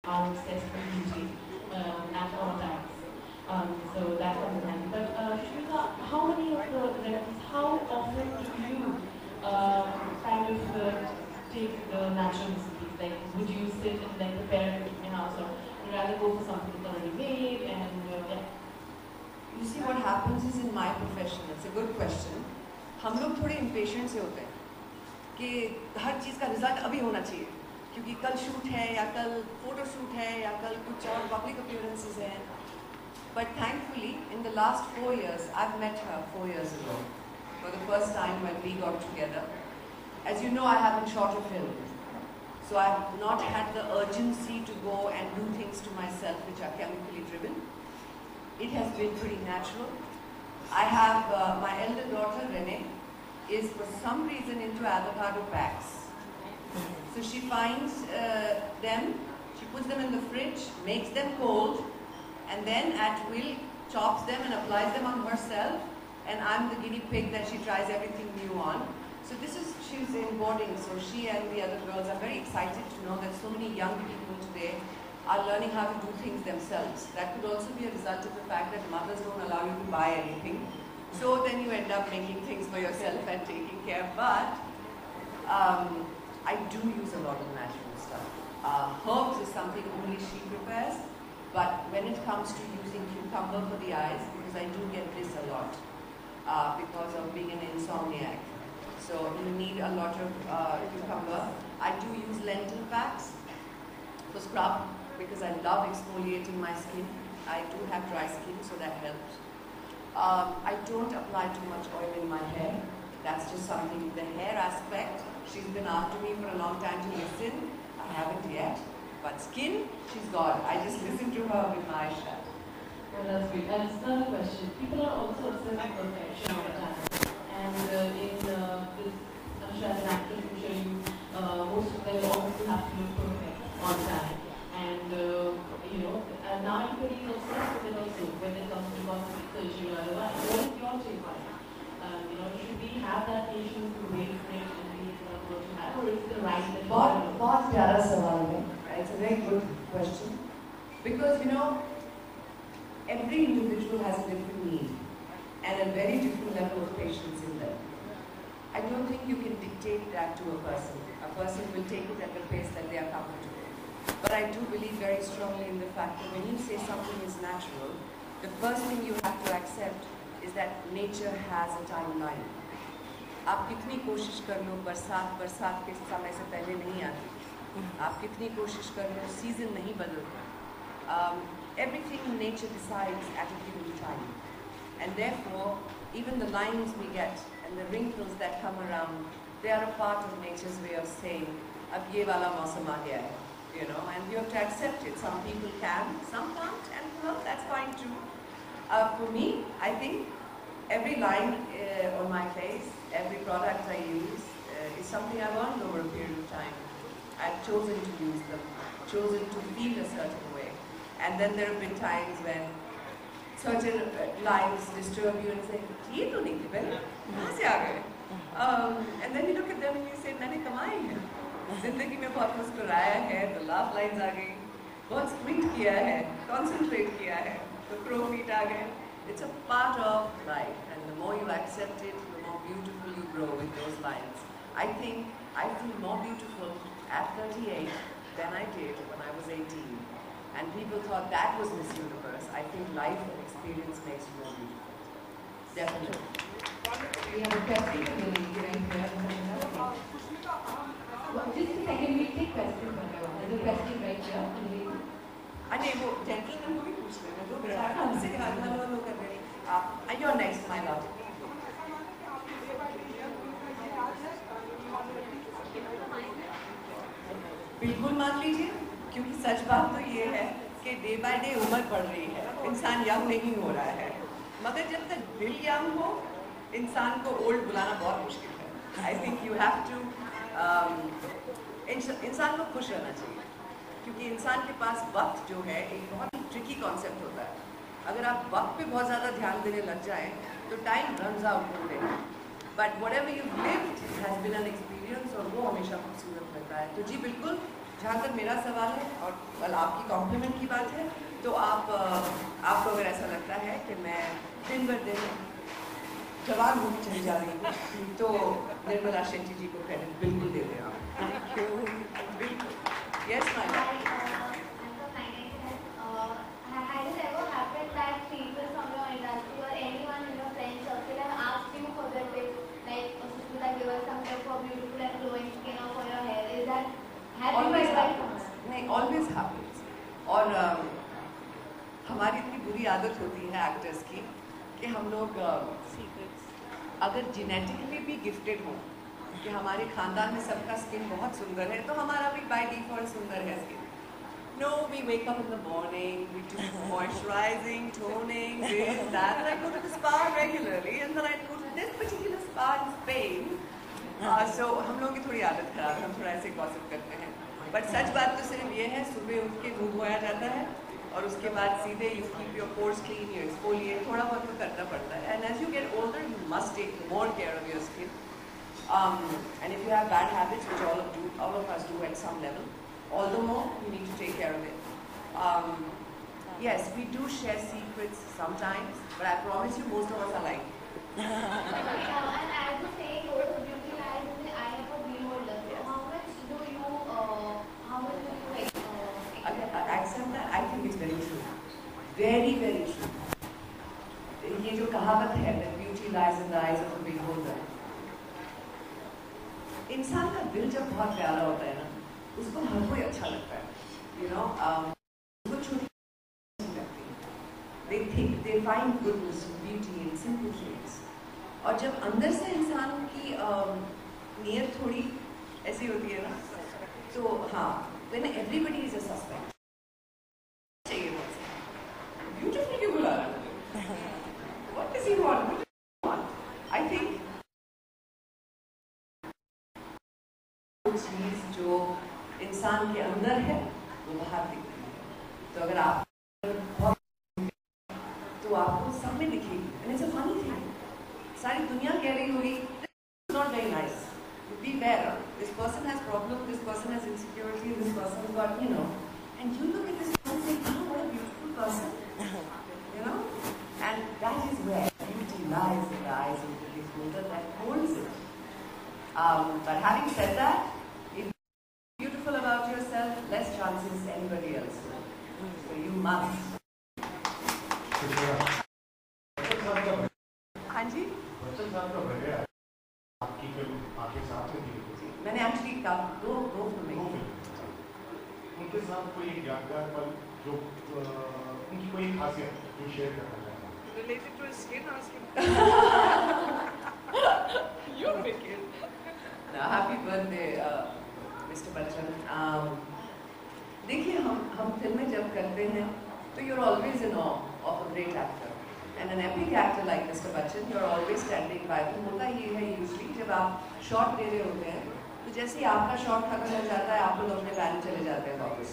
are obsessed with beauty at all times. So that's understandable. But Shweta, how many of the remedies, how often do you kind of take the natural recipes? Like, would you sit and like prepare it in your house, or would you rather go for something that's already made? And yeah. You see, what happens is in my profession, it's a good question. हम लोग थोड़े impatient से होते हैं कि हर चीज़ का result अभी होना चाहिए, क्योंकि कल शूट है या कल फोटो शूट है या कल कुछ और पब्लिक अपीयरेंसेस हैं. But thankfully, in the last 4 years, I've met her 4 years ago for the first time when we got together. As you know, I haven't shot a film, so I've not had the urgency to go and do things to myself which are chemically driven. It has been pretty natural. I have my elder daughter Renee is for some reason into avocado packs. So she finds them, she puts them in the fridge, makes them cold, and then at will chops them and applies them on herself, and I'm the guinea pig that she tries everything new on. So she's in boarding, so she and the other girls are very excited to know that so many young people today are learning how to do things themselves. That could also be a result of the fact that mothers don't allow you to buy anything. So then you end up making things for yourself and taking care. But I do use a lot of natural stuff. Herbs is something only she prepares. But when it comes to using cucumber for the eyes, because I do get this a lot because of being an insomniac. So you need a lot of cucumber. I do use lentil packs for scrub because I love exfoliating my skin. I do have dry skin, so that helps. I don't apply too much oil in my hair. That's just something, the hair aspect, she's been after me for a long time to listen. I haven't yet. But skin, she's got. I just listen to her with my eyes shut. Well, that's great. And another question. People are also obsessed with perfection all the time. And in this, I'm sure as an actress, I'm sure you, most of them always have to look perfect all the time. And, you know, now everybody is obsessed with it also, when it comes to cosmetic surgery or otherwise. What is your take on it? You know, should we have that patience to wait for it and be what you have, or is it the right that you have? बहुत प्यारा सवाल है. It's a very good question. Because, you know, every individual has a different need and a very different level of patience in them. I don't think you can dictate that to a person. A person will take it at the pace that they are comfortable. But I do believe very strongly in the fact that when you say something is natural, the first thing you have to accept is that nature has a timeline. आप कितनी कोशिश कर लो, बरसात के समय से पहले नहीं आती. आप कितनी कोशिश कर लो, सीजन नहीं बदलता. Everything in nature decides at a given time, and therefore even the lines we get and the wrinkles that come around, they are a part of nature's way of saying, अब ये वाला मौसम आ गया है, you know, and you have to accept it. Some people can, some can't, and well, that's fine too. For me, I think every line on my face, every product I use is something I've earned over a period of time. I've chosen to use them, chosen to feel a certain way. And then there have been times when certain lines disturb you and say, ये तो नहीं थे पहले, कहाँ से आ गए? And then you look at them and you say, मैंने कमाई है. जिंदगी में बहुत मुस्कुराया है, तो laugh lines आ गई. बहुत squint किया है, concentrate किया है, तो crow feet आ गए. It's a part of life, and the more you accept it, the more beautiful you grow with those lines. I think I feel more beautiful at 38 than I did when I was 18. And people thought that was Miss Universe. I think life and experience makes you more beautiful. Definitely. We have a question in the link right here. Just a second, we'll take questions one by one. There's a question right here in the link. अरे वो gentleman को भी पूछ लेना, जो बेचारा हमसे hello कर रहे हैं. You're next, my love. बिल्कुल मान लीजिए, क्योंकि सच बात तो ये है कि डे बाय डे उम्र बढ़ रही है, इंसान यंग नहीं हो रहा है. मगर जब तक दिल यंग हो, इंसान को ओल्ड बुलाना बहुत मुश्किल है. I think you have to, इंसान को खुश रहना चाहिए, क्योंकि इंसान के पास वक्त जो है एक बहुत ही ट्रिकी कॉन्सेप्ट होता है. अगर आप वक्त पे बहुत ज़्यादा ध्यान देने लग जाएं, तो टाइम रन्स आउट हो गया. But whatever you lived has been an experience, और वो हमेशा खूबसूरत रहता है. तो जी बिल्कुल, जहाँ तक मेरा सवाल है और कल आपकी कॉम्प्लीमेंट की बात है, तो आपको अगर ऐसा लगता है कि मैं दिन ब दिन जवान होकर चली जा रही हूँ, तो निर्मला शेट्टी जी को क्रेडिट बिल्कुल दे दें आप। बिल्कुल। Yes ma'am. Has it ever happened that people from your industry or anyone in your friend circle have asked you for the tips, like Sushmita, give us some tips for beautiful and glowing skin or for your hair? Is that have you Always ever happens. नहीं, always happens. और हमारी इतनी बुरी आदत होती है actors की कि हम लोग अगर जेनेटिकली भी गिफ्टेड हो कि हमारे खानदान में सबका स्किन बहुत सुंदर है, तो हमारा भी बाय डिफॉल्ट सुंदर है skin. No, we wake up in the morning, we do moisturizing, toning, this, that, and I go to the spa regularly, and then I go to this particular spa in Spain. So हम लोगों की थोड़ी आदत खराब है, हम थोड़ा ऐसे गॉसिप करते हैं। बट सच बात तो सिर्फ ये है, सुबह उठ के मुंह धोया जाता है और उसके बाद सीधे you keep your pores clean, you exfoliate, थोड़ा बहुत तो करना पड़ता है। And as you get older, you must take more care of your skin. And if you have bad habits, which all of us do at some level, all the more you need to take care of it. Yes, we do share secrets sometimes, but I promise you most of us are like. and as you say, goes, beauty lies in the eye of a beholder. So how much do you Accept that? I think it's very true. Very, very true. ये जो कहावत है that beauty lies in the eyes of a beholder. इंसान का दिल जब बहुत प्यारा होता है ना, उसको हर कोई अच्छा लगता है, you know, वो छोटी लगती है, they find goodness and beauty in simple things, और जब अंदर से इंसान की नीयत थोड़ी ऐसी होती है ना, तो हाँ, then everybody is a suspect. चाहिए मुझसे, beautiful क्यों बुला रहा है? What does he want? What does he want? I think चीज जो इंसान के अंदर है वो बाहर दिखती है, तो अगर आप तो आपको सब में दिखेगी। and it's a funny thing, सारी दुनिया कह रही होगी this is not very nice, be better, this person has problem, this person has insecurity, this person has got, you know, and you look at this person and say, oh, what a beautiful person, you know, and that is where beauty lies in the eyes of the beholder that holds it. But having said that, about yourself, less chances anybody else will. So you must. हाँ जी? बच्चन साहब का बढ़िया है। आपकी film आपके साथ में थी। मैंने actually दो फिल्में की। उनके साथ कोई यादगार पल जो उनकी कोई खासियत जो शेयर करना चाहते हैं? Related to his skin or skin? You make it. Happy birthday. Mister Bachchan, देखिए हम फिल्में जब करते हैं तो you're always in awe of a great actor and an epic actor like Mr. Bachchan, you're always standing by. तो होता ये है usually जब आप शॉट दे रहे होते हैं तो जैसे ही आपका शॉट खत्म हो जाता है आप लोग अपने वैन चले जाते हैं वापस।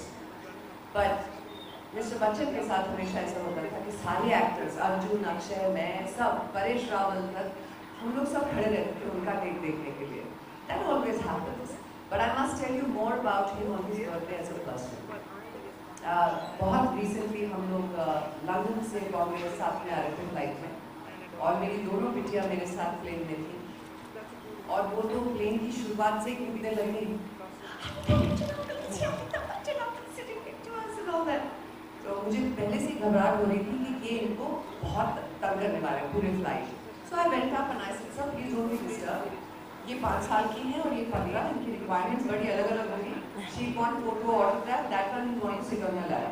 बट मिस्टर बच्चन के साथ हमेशा ऐसा होता था कि सारे एक्टर्स, अर्जुन, अक्षय, मैं, सब, परेश रावल तक, हम लोग सब खड़े रहते थे उनका टेक देखने के लिए। That always happens. But I must tell you more about him on his birthday as a person. बहुत recently हम लोग लंदन से बॉम्बे साथ में आ रहे थे फ्लाइट में, और मेरी दोनों बिटिया मेरे साथ प्लेन में थी, और वो तो प्लेन की शुरुआत से ही कूदने लगी, तो मुझे पहले से घबराहट हो रही थी कि ये इनको बहुत तंग करने वाले हैं पूरे flight. So I went up and I said, sir, please don't be disturbed. ये 5 साल की हैं और ये 15, इनकी रिक्वायरमेंट्स बड़ी अलग-अलग होंगी। She want photo autograph, that one is going to sit on your lap.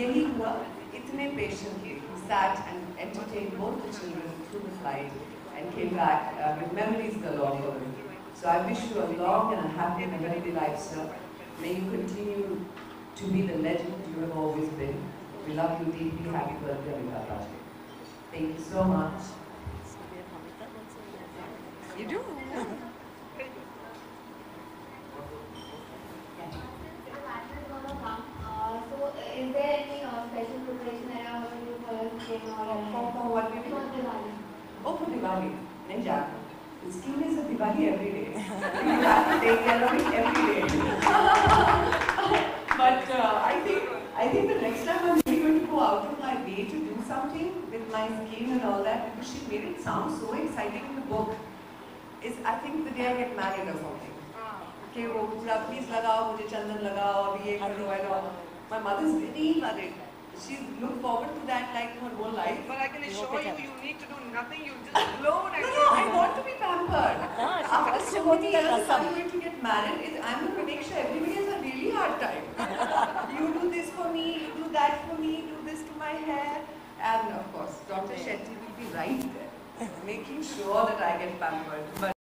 यही हुआ, इतने patiently sat and entertained both the children through the flight and came back with memories galore for them. So I wish you a long and a happy and a healthy life, sir. May you continue to be the legend you have always been. We love you deeply. Happy birthday, Amitabh Bachchan. Thank you so much. You do? So, is there any special preparation that you have to do for your skin or For what we do? for Diwali? Oh, for Diwali. नहीं जानता. Skin is a Diwali every day. You have to take care of it every day. think the next time I'm really going to go out of my way to do something with my skin and all that, because she made it sound so exciting in the book, is I think the day I get married or something. Okay, वो please लगाओ, मुझे चंदन लगाओ, अभी ये करो and all. My mother's very worried. She's looked forward to that like her whole life. But I can assure you, you need to do nothing. You just blow and No, I want to be pampered. After so many years, I'm going to get married. I'm going to make sure everybody has a really hard time. You do this for me, you do that for me, do this to my hair. And of course, Dr. Shetty will be right there, making sure that I get pampered. But